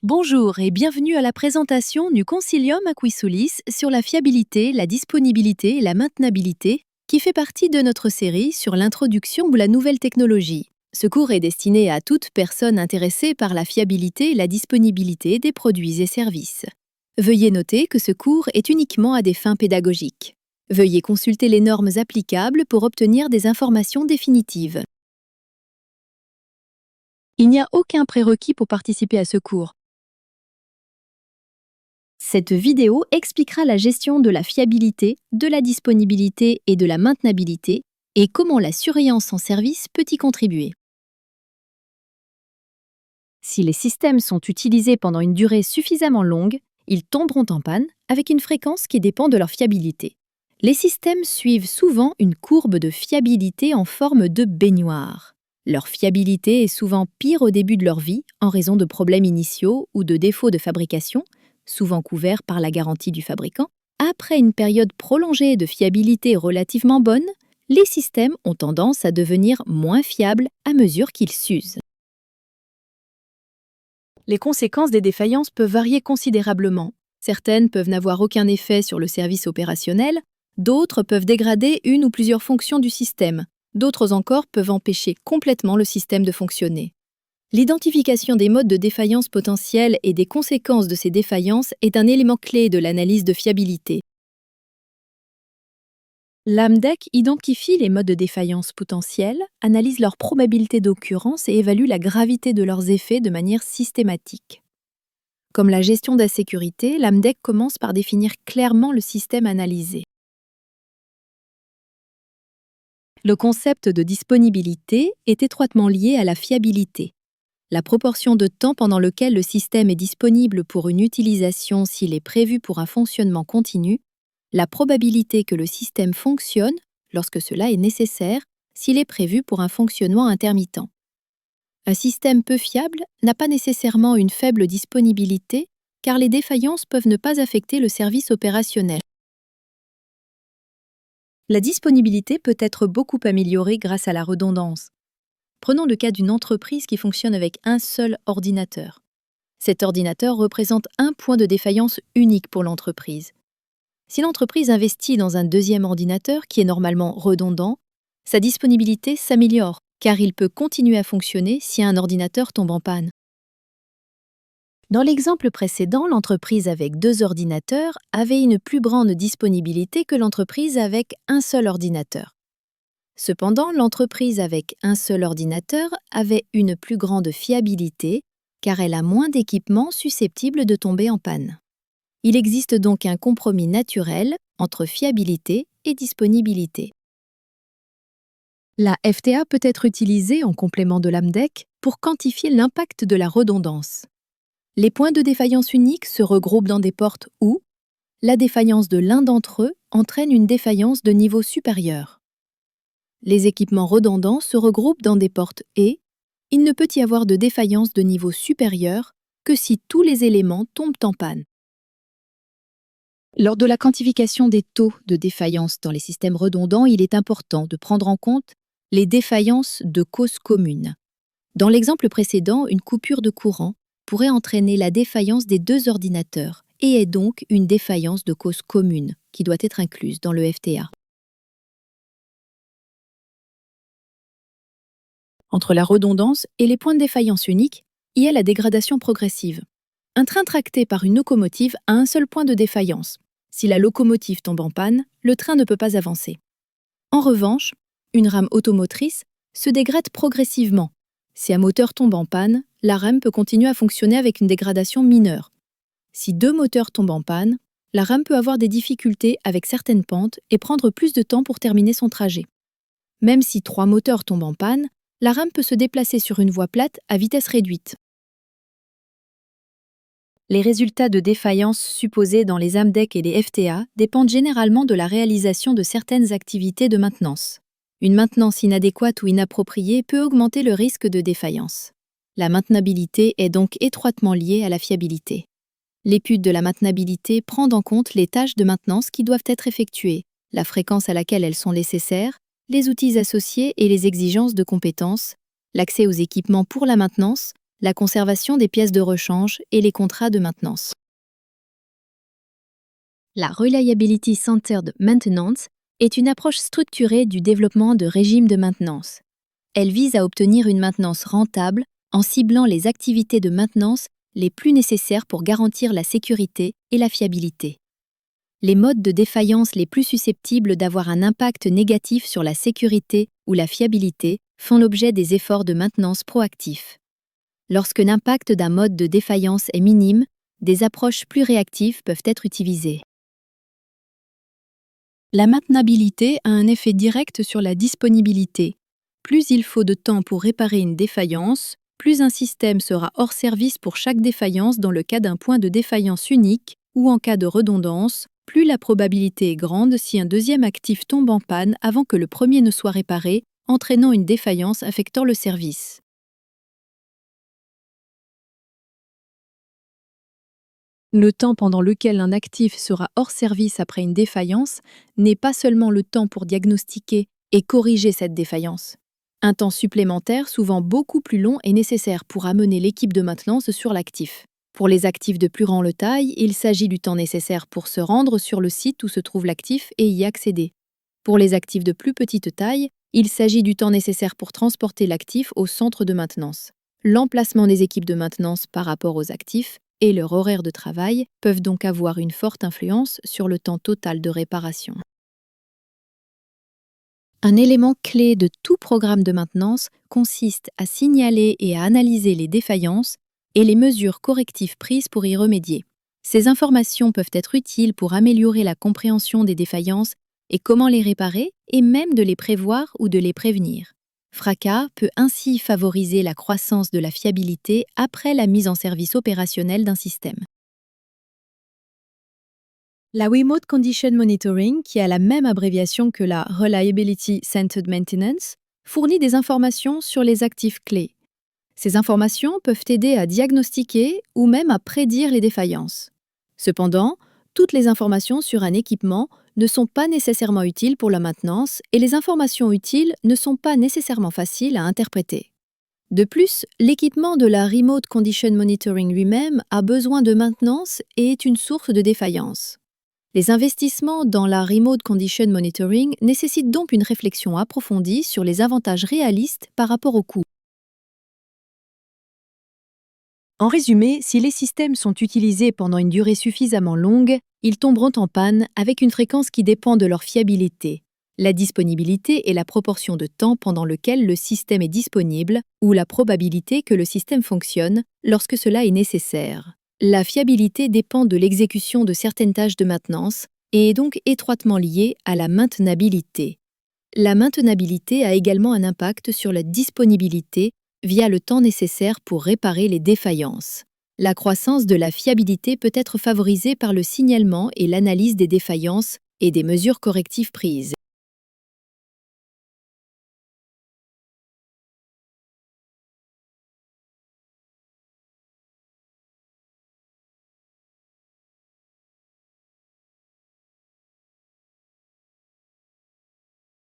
Bonjour et bienvenue à la présentation du Concilium Aquisulis sur la fiabilité, la disponibilité et la maintenabilité, qui fait partie de notre série sur l'introduction ou la nouvelle technologie. Ce cours est destiné à toute personne intéressée par la fiabilité et la disponibilité des produits et services. Veuillez noter que ce cours est uniquement à des fins pédagogiques. Veuillez consulter les normes applicables pour obtenir des informations définitives. Il n'y a aucun prérequis pour participer à ce cours. Cette vidéo expliquera la gestion de la fiabilité, de la disponibilité et de la maintenabilité et comment la surveillance en service peut y contribuer. Si les systèmes sont utilisés pendant une durée suffisamment longue, ils tomberont en panne avec une fréquence qui dépend de leur fiabilité. Les systèmes suivent souvent une courbe de fiabilité en forme de baignoire. Leur fiabilité est souvent pire au début de leur vie en raison de problèmes initiaux ou de défauts de fabrication, souvent couverts par la garantie du fabricant. Après une période prolongée de fiabilité relativement bonne, les systèmes ont tendance à devenir moins fiables à mesure qu'ils s'usent. Les conséquences des défaillances peuvent varier considérablement. Certaines peuvent n'avoir aucun effet sur le service opérationnel, d'autres peuvent dégrader une ou plusieurs fonctions du système, d'autres encore peuvent empêcher complètement le système de fonctionner. L'identification des modes de défaillance potentiels et des conséquences de ces défaillances est un élément clé de l'analyse de fiabilité. L'AMDEC identifie les modes de défaillance potentiels, analyse leur probabilité d'occurrence et évalue la gravité de leurs effets de manière systématique. Comme la gestion de la sécurité, l'AMDEC commence par définir clairement le système analysé. Le concept de disponibilité est étroitement lié à la fiabilité. La proportion de temps pendant lequel le système est disponible pour une utilisation s'il est prévu pour un fonctionnement continu, la probabilité que le système fonctionne, lorsque cela est nécessaire, s'il est prévu pour un fonctionnement intermittent. Un système peu fiable n'a pas nécessairement une faible disponibilité, car les défaillances peuvent ne pas affecter le service opérationnel. La disponibilité peut être beaucoup améliorée grâce à la redondance. Prenons le cas d'une entreprise qui fonctionne avec un seul ordinateur. Cet ordinateur représente un point de défaillance unique pour l'entreprise. Si l'entreprise investit dans un deuxième ordinateur qui est normalement redondant, sa disponibilité s'améliore car il peut continuer à fonctionner si un ordinateur tombe en panne. Dans l'exemple précédent, l'entreprise avec deux ordinateurs avait une plus grande disponibilité que l'entreprise avec un seul ordinateur. Cependant, l'entreprise avec un seul ordinateur avait une plus grande fiabilité car elle a moins d'équipements susceptibles de tomber en panne. Il existe donc un compromis naturel entre fiabilité et disponibilité. La FTA peut être utilisée en complément de l'AMDEC pour quantifier l'impact de la redondance. Les points de défaillance uniques se regroupent dans des portes où la défaillance de l'un d'entre eux entraîne une défaillance de niveau supérieur. Les équipements redondants se regroupent dans des portes et il ne peut y avoir de défaillance de niveau supérieur que si tous les éléments tombent en panne. Lors de la quantification des taux de défaillance dans les systèmes redondants, il est important de prendre en compte les défaillances de cause commune. Dans l'exemple précédent, une coupure de courant pourrait entraîner la défaillance des deux ordinateurs et est donc une défaillance de cause commune qui doit être incluse dans le FTA. Entre la redondance et les points de défaillance uniques, il y a la dégradation progressive. Un train tracté par une locomotive a un seul point de défaillance. Si la locomotive tombe en panne, le train ne peut pas avancer. En revanche, une rame automotrice se dégrade progressivement. Si un moteur tombe en panne, la rame peut continuer à fonctionner avec une dégradation mineure. Si deux moteurs tombent en panne, la rame peut avoir des difficultés avec certaines pentes et prendre plus de temps pour terminer son trajet. Même si trois moteurs tombent en panne, la rame peut se déplacer sur une voie plate à vitesse réduite. Les résultats de défaillance supposés dans les AMDEC et les FTA dépendent généralement de la réalisation de certaines activités de maintenance. Une maintenance inadéquate ou inappropriée peut augmenter le risque de défaillance. La maintenabilité est donc étroitement liée à la fiabilité. L'étude de la maintenabilité prend en compte les tâches de maintenance qui doivent être effectuées, la fréquence à laquelle elles sont nécessaires, les outils associés et les exigences de compétences, l'accès aux équipements pour la maintenance, la conservation des pièces de rechange et les contrats de maintenance. La Reliability Centered Maintenance est une approche structurée du développement de régimes de maintenance. Elle vise à obtenir une maintenance rentable en ciblant les activités de maintenance les plus nécessaires pour garantir la sécurité et la fiabilité. Les modes de défaillance les plus susceptibles d'avoir un impact négatif sur la sécurité ou la fiabilité font l'objet des efforts de maintenance proactifs. Lorsque l'impact d'un mode de défaillance est minime, des approches plus réactives peuvent être utilisées. La maintenabilité a un effet direct sur la disponibilité. Plus il faut de temps pour réparer une défaillance, plus un système sera hors service pour chaque défaillance dans le cas d'un point de défaillance unique ou en cas de redondance, plus la probabilité est grande si un deuxième actif tombe en panne avant que le premier ne soit réparé, entraînant une défaillance affectant le service. Le temps pendant lequel un actif sera hors service après une défaillance n'est pas seulement le temps pour diagnostiquer et corriger cette défaillance. Un temps supplémentaire, souvent beaucoup plus long, est nécessaire pour amener l'équipe de maintenance sur l'actif. Pour les actifs de plus grande taille, il s'agit du temps nécessaire pour se rendre sur le site où se trouve l'actif et y accéder. Pour les actifs de plus petite taille, il s'agit du temps nécessaire pour transporter l'actif au centre de maintenance. L'emplacement des équipes de maintenance par rapport aux actifs et leur horaire de travail peuvent donc avoir une forte influence sur le temps total de réparation. Un élément clé de tout programme de maintenance consiste à signaler et à analyser les défaillances et les mesures correctives prises pour y remédier. Ces informations peuvent être utiles pour améliorer la compréhension des défaillances et comment les réparer, et même de les prévoir ou de les prévenir. FRACA peut ainsi favoriser la croissance de la fiabilité après la mise en service opérationnelle d'un système. La Remote Condition Monitoring, qui a la même abréviation que la Reliability Centered Maintenance, fournit des informations sur les actifs clés. Ces informations peuvent aider à diagnostiquer ou même à prédire les défaillances. Cependant, toutes les informations sur un équipement ne sont pas nécessairement utiles pour la maintenance et les informations utiles ne sont pas nécessairement faciles à interpréter. De plus, l'équipement de la Remote Condition Monitoring lui-même a besoin de maintenance et est une source de défaillance. Les investissements dans la Remote Condition Monitoring nécessitent donc une réflexion approfondie sur les avantages réalistes par rapport aux coûts. En résumé, si les systèmes sont utilisés pendant une durée suffisamment longue, ils tomberont en panne avec une fréquence qui dépend de leur fiabilité. La disponibilité est la proportion de temps pendant lequel le système est disponible ou la probabilité que le système fonctionne lorsque cela est nécessaire. La fiabilité dépend de l'exécution de certaines tâches de maintenance et est donc étroitement liée à la maintenabilité. La maintenabilité a également un impact sur la disponibilité via le temps nécessaire pour réparer les défaillances. La croissance de la fiabilité peut être favorisée par le signalement et l'analyse des défaillances et des mesures correctives prises.